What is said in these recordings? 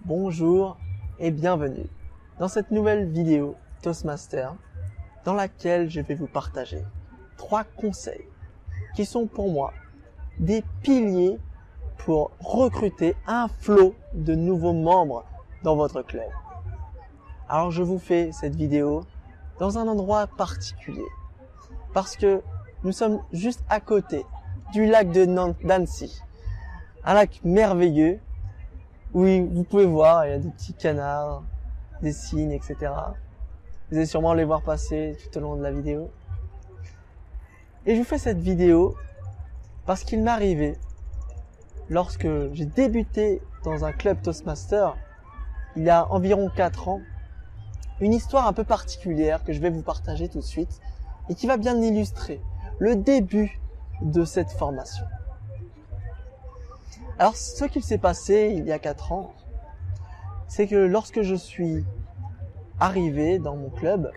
Bonjour et bienvenue dans cette nouvelle vidéo Toastmaster dans laquelle je vais vous partager 3 conseils qui sont pour moi des piliers pour recruter un flot de nouveaux membres dans votre club. Alors je vous fais cette vidéo dans un endroit particulier parce que nous sommes juste à côté du lac de d'Annecy, un lac merveilleux où vous pouvez voir, il y a des petits canards, des cygnes, etc. Vous allez sûrement les voir passer tout au long de la vidéo. Et je vous fais cette vidéo parce qu'il m'est arrivé, lorsque j'ai débuté dans un club Toastmaster, il y a environ 4 ans, une histoire un peu particulière que je vais vous partager tout de suite et qui va bien illustrer le début de cette formation. Alors, ce qu'il s'est passé il y a 4 ans, c'est que lorsque je suis arrivé dans mon club,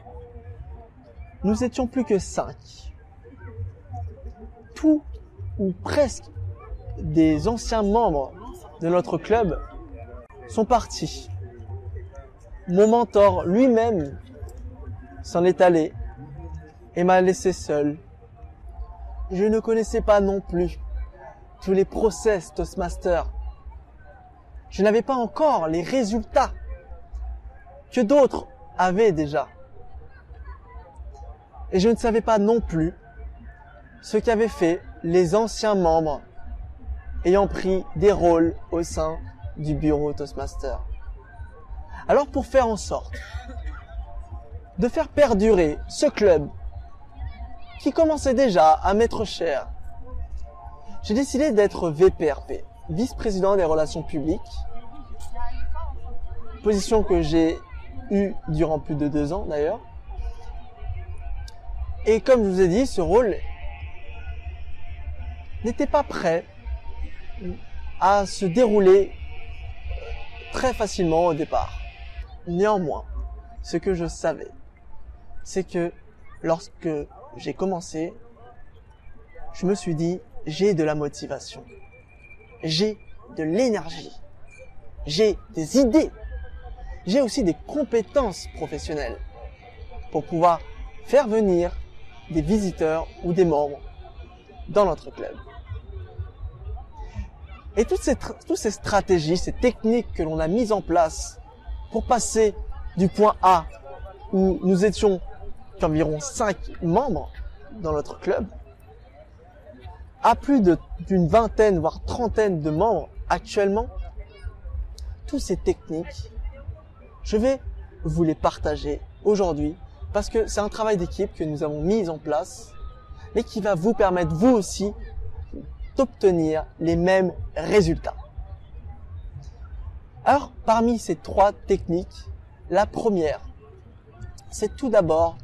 nous étions plus que 5. Tout ou presque des anciens membres de notre club sont partis. Mon mentor lui-même s'en est allé et m'a laissé seul. Je ne connaissais pas non plus tous les process Toastmaster. Je n'avais pas encore les résultats que d'autres avaient déjà. Et je ne savais pas non plus ce qu'avaient fait les anciens membres ayant pris des rôles au sein du bureau Toastmaster. Alors pour faire en sorte de faire perdurer ce club qui commençait déjà à m'être cher, j'ai décidé d'être VPRP, vice-président des relations publiques, position que j'ai eue durant plus de 2 ans d'ailleurs. Et comme je vous ai dit, ce rôle n'était pas prêt à se dérouler très facilement au départ. Néanmoins, ce que je savais, c'est que lorsque j'ai commencé, je me suis dit, j'ai de la motivation, j'ai de l'énergie, j'ai des idées, j'ai aussi des compétences professionnelles pour pouvoir faire venir des visiteurs ou des membres dans notre club. Et toutes ces stratégies, ces techniques que l'on a mises en place pour passer du point A, où nous étions qu'environ 5 membres dans notre club, à plus d'une vingtaine, voire trentaine de membres actuellement, toutes ces techniques, je vais vous les partager aujourd'hui parce que c'est un travail d'équipe que nous avons mis en place et qui va vous permettre, vous aussi, d'obtenir les mêmes résultats. Alors, parmi ces 3 techniques, la première, c'est tout d'abord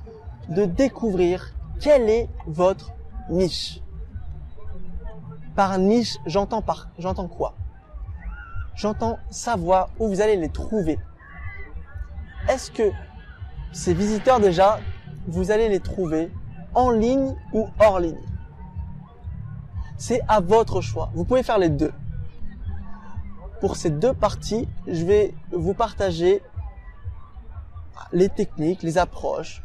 de découvrir quelle est votre niche. Par niche, j'entends quoi? J'entends savoir où vous allez les trouver. Est-ce que ces visiteurs déjà, vous allez les trouver en ligne ou hors ligne? C'est à votre choix. Vous pouvez faire les deux. Pour ces 2 parties, je vais vous partager les techniques, les approches,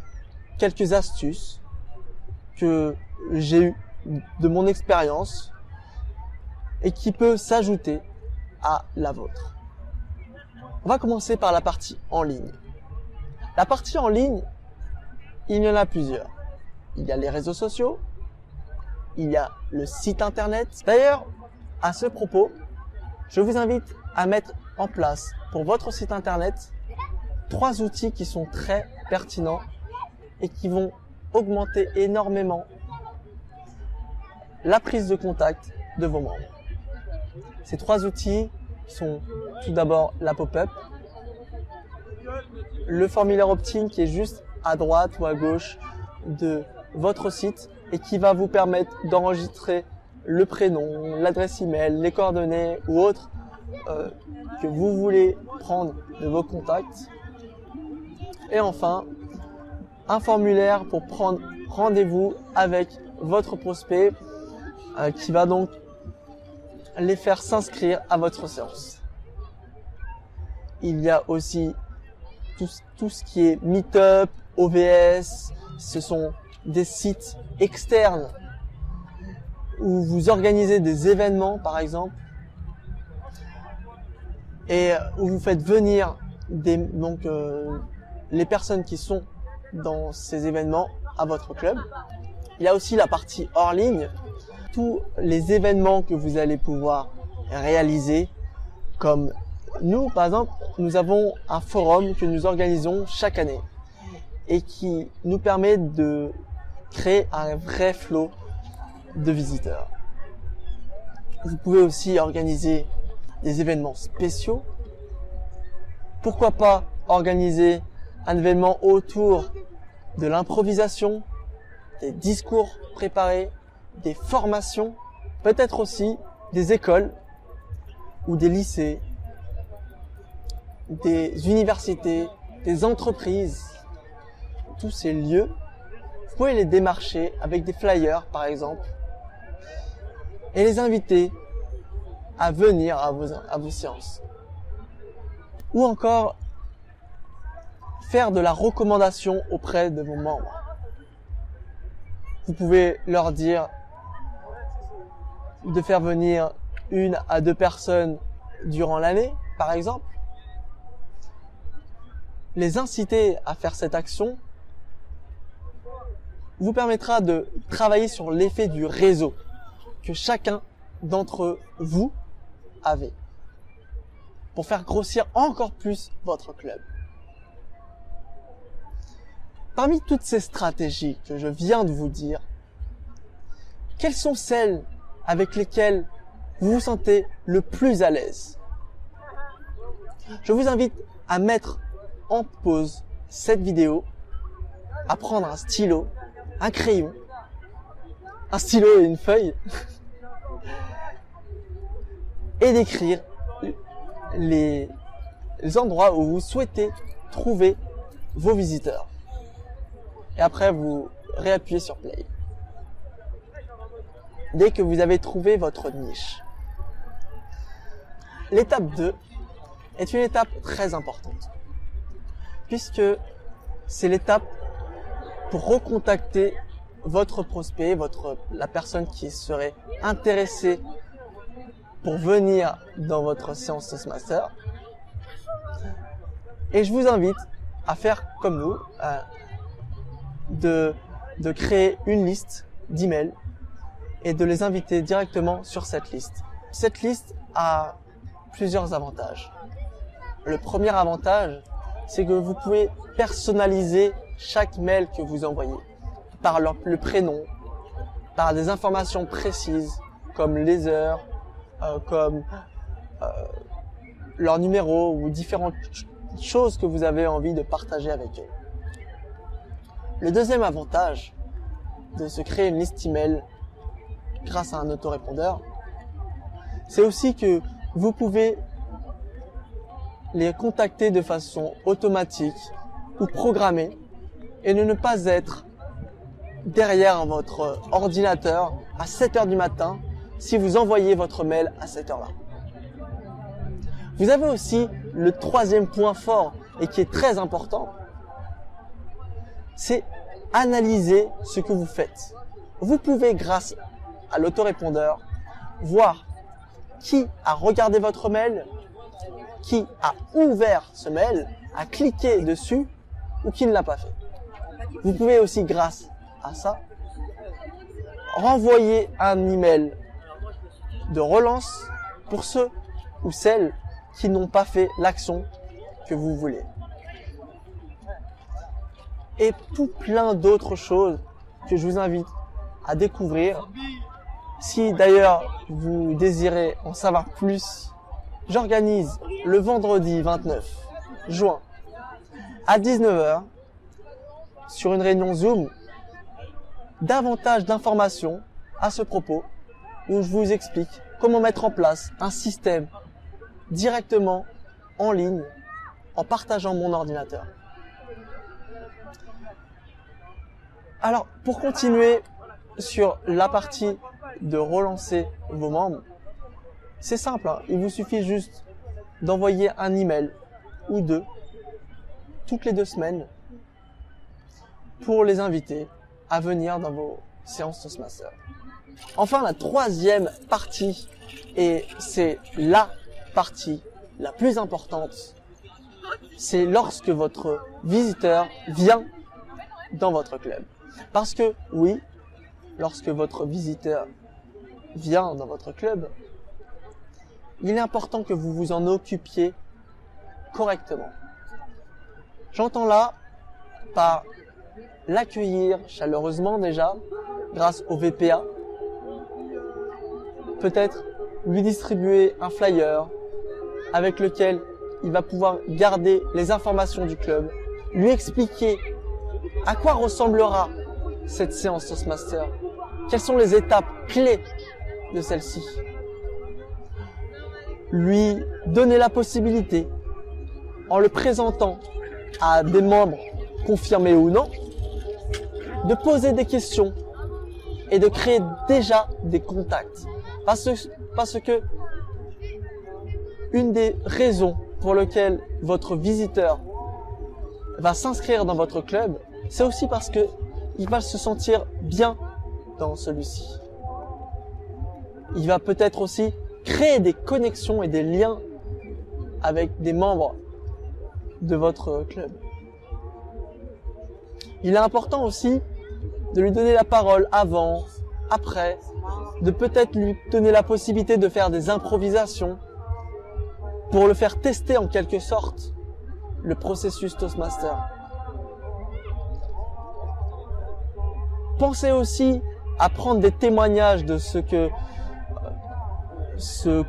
quelques astuces que j'ai eues de mon expérience et qui peut s'ajouter à la vôtre. On va commencer par la partie en ligne. La partie en ligne, il y en a plusieurs. Il y a les réseaux sociaux, il y a le site internet. D'ailleurs, à ce propos, je vous invite à mettre en place pour votre site internet 3 outils qui sont très pertinents et qui vont augmenter énormément la prise de contact de vos membres. Ces 3 outils sont tout d'abord la pop-up, le formulaire opt-in qui est juste à droite ou à gauche de votre site et qui va vous permettre d'enregistrer le prénom, l'adresse email, les coordonnées ou autres que vous voulez prendre de vos contacts. Et enfin, un formulaire pour prendre rendez-vous avec votre prospect qui va donc les faire s'inscrire à votre séance. Il y a aussi tout ce qui est Meetup, OVS. Ce sont des sites externes où vous organisez des événements, par exemple, et où vous faites venir les personnes qui sont dans ces événements à votre club. Il y a aussi la partie hors ligne, tous les événements que vous allez pouvoir réaliser, comme nous, par exemple, nous avons un forum que nous organisons chaque année et qui nous permet de créer un vrai flot de visiteurs. Vous pouvez aussi organiser des événements spéciaux. Pourquoi pas organiser un événement autour de l'improvisation, des discours préparés, des formations, peut-être aussi des écoles ou des lycées, des universités, des entreprises. Tous ces lieux, vous pouvez les démarcher avec des flyers par exemple et les inviter à venir à vos séances. Ou encore faire de la recommandation auprès de vos membres. Vous pouvez leur dire de faire venir 1 à 2 personnes durant l'année, par exemple. Les inciter à faire cette action vous permettra de travailler sur l'effet du réseau que chacun d'entre vous avez pour faire grossir encore plus votre club. Parmi toutes ces stratégies que je viens de vous dire, quelles sont celles avec lesquelles vous vous sentez le plus à l'aise? Je vous invite à mettre en pause cette vidéo, à prendre un stylo, un crayon, un stylo et une feuille et d'écrire les endroits où vous souhaitez trouver vos visiteurs. Et après, vous réappuyez sur play. Dès que vous avez trouvé votre niche. L'étape 2 est une étape très importante, puisque c'est l'étape pour recontacter votre prospect, la personne qui serait intéressée pour venir dans votre séance Toastmaster. Et je vous invite à faire comme nous, de créer une liste d'emails et de les inviter directement sur cette liste. Cette liste a plusieurs avantages. Le premier avantage, c'est que vous pouvez personnaliser chaque mail que vous envoyez par le prénom, par des informations précises comme les heures, comme leur numéro ou différentes choses que vous avez envie de partager avec eux. Le deuxième avantage de se créer une liste email grâce à un autorépondeur, c'est aussi que vous pouvez les contacter de façon automatique ou programmée et ne pas être derrière votre ordinateur à 7 heures du matin si vous envoyez votre mail à cette heure-là. Vous avez aussi le troisième point fort et qui est très important, c'est analyser ce que vous faites. Vous pouvez, grâce à l'autorépondeur, voir qui a regardé votre mail, qui a ouvert ce mail, a cliqué dessus ou qui ne l'a pas fait. Vous pouvez aussi, grâce à ça, renvoyer un email de relance pour ceux ou celles qui n'ont pas fait l'action que vous voulez. Et tout plein d'autres choses que je vous invite à découvrir. Si d'ailleurs vous désirez en savoir plus, j'organise le vendredi 29 juin à 19h sur une réunion Zoom davantage d'informations à ce propos où je vous explique comment mettre en place un système directement en ligne en partageant mon ordinateur. Alors, pour continuer sur la partie de relancer vos membres, c'est simple, hein. Il vous suffit juste d'envoyer un email ou deux, toutes les 2 semaines, pour les inviter à venir dans vos séances Toastmasters. Enfin, la 3e partie, et c'est la partie la plus importante, c'est lorsque votre visiteur vient dans votre club. Parce que oui, lorsque votre visiteur vient dans votre club, il est important que vous vous en occupiez correctement. J'entends là par l'accueillir chaleureusement déjà, grâce au VPA, peut-être lui distribuer un flyer avec lequel il va pouvoir garder les informations du club, lui expliquer à quoi ressemblera cette séance Toastmaster, quelles sont les étapes clés de celle-ci, lui donner la possibilité, en le présentant à des membres confirmés ou non, de poser des questions et de créer déjà des contacts. Parce que une des raisons pour lesquelles votre visiteur va s'inscrire dans votre club, c'est aussi parce que il va se sentir bien dans celui-ci. Il va peut-être aussi créer des connexions et des liens avec des membres de votre club. Il est important aussi de lui donner la parole avant, après, de peut-être lui donner la possibilité de faire des improvisations pour le faire tester en quelque sorte le processus Toastmaster. Pensez aussi à prendre des témoignages de ce que ce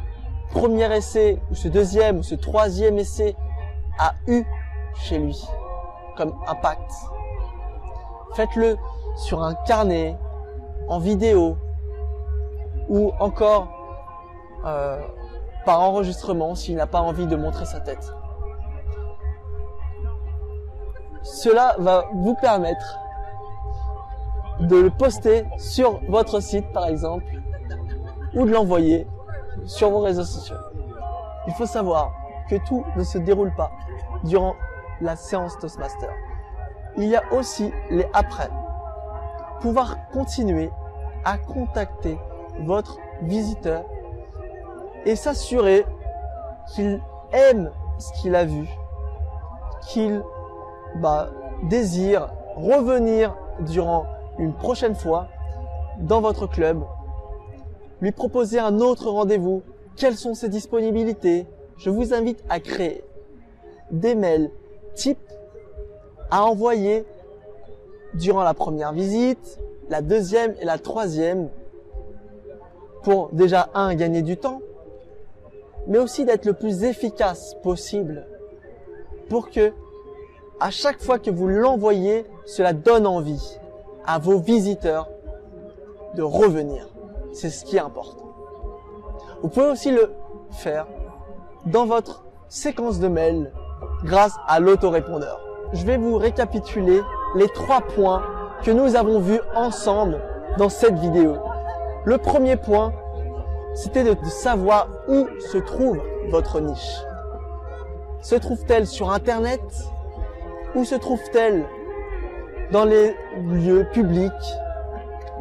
premier essai, ou ce deuxième, ou ce troisième essai a eu chez lui comme impact. Faites-le sur un carnet, en vidéo, ou encore par enregistrement s'il n'a pas envie de montrer sa tête. Cela va vous permettre de le poster sur votre site par exemple, ou de l'envoyer sur vos réseaux sociaux. Il faut savoir que tout ne se déroule pas durant la séance Toastmaster. Il y a aussi les après. Pouvoir continuer à contacter votre visiteur et s'assurer qu'il aime ce qu'il a vu, qu'il désire revenir durant une prochaine fois dans votre club, lui proposer un autre rendez-vous, quelles sont ses disponibilités. Je vous invite à créer des mails types à envoyer durant la première visite, la deuxième et la troisième, pour déjà gagner du temps, mais aussi d'être le plus efficace possible pour que à chaque fois que vous l'envoyez, cela donne envie à vos visiteurs de revenir. C'est ce qui est important. Vous pouvez aussi le faire dans votre séquence de mails grâce à l'autorépondeur. Je vais vous récapituler les 3 points que nous avons vus ensemble dans cette vidéo. Le premier point, c'était de savoir où se trouve votre niche. Se trouve-t-elle sur Internet? Où se trouve-t-elle dans les lieux publics,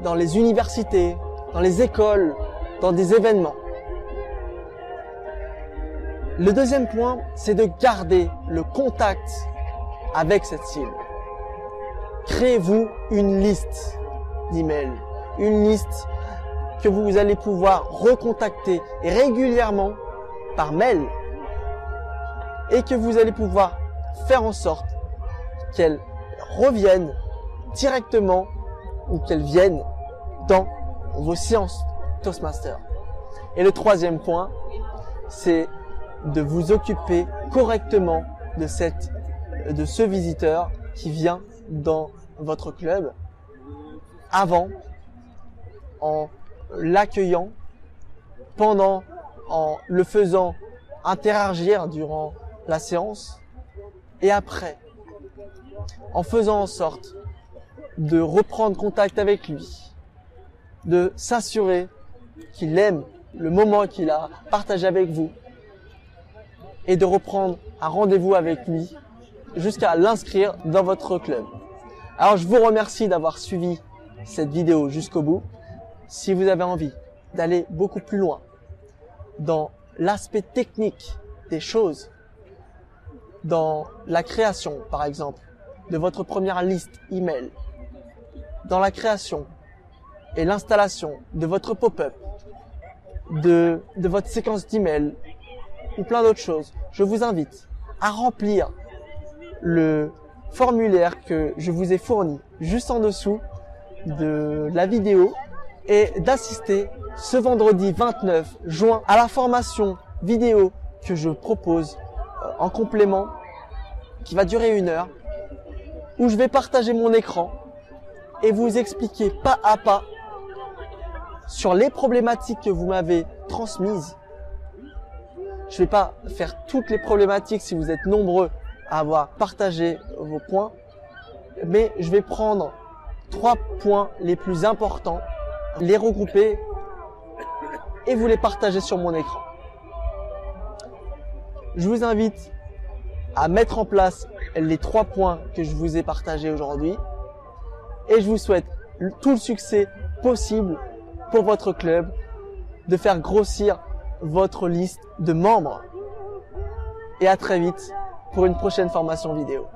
dans les universités, dans les écoles, dans des événements? Le deuxième point, c'est de garder le contact avec cette cible. Créez-vous une liste d'emails, une liste que vous allez pouvoir recontacter régulièrement par mail et que vous allez pouvoir faire en sorte qu'elles reviennent directement ou qu'elles viennent dans vos séances Toastmaster. Et le troisième point, c'est de vous occuper correctement de ce visiteur qui vient dans votre club avant, en l'accueillant, pendant, en le faisant interagir durant la séance et après, en faisant en sorte de reprendre contact avec lui, de s'assurer qu'il aime le moment qu'il a partagé avec vous et de reprendre un rendez-vous avec lui jusqu'à l'inscrire dans votre club. Alors je vous remercie d'avoir suivi cette vidéo jusqu'au bout. Si vous avez envie d'aller beaucoup plus loin dans l'aspect technique des choses, dans la création par exemple de votre première liste email, dans la création et l'installation de votre pop-up, de votre séquence d'email ou plein d'autres choses, je vous invite à remplir le formulaire que je vous ai fourni juste en dessous de la vidéo et d'assister ce vendredi 29 juin à la formation vidéo que je propose en complément qui va durer 1 heure, où je vais partager mon écran et vous expliquer pas à pas sur les problématiques que vous m'avez transmises. Je ne vais pas faire toutes les problématiques si vous êtes nombreux à avoir partagé vos points, mais je vais prendre 3 points les plus importants, les regrouper et vous les partager sur mon écran. Je vous invite à mettre en place les 3 points que je vous ai partagés aujourd'hui et je vous souhaite tout le succès possible pour votre club, de faire grossir votre liste de membres. Et à très vite pour une prochaine formation vidéo.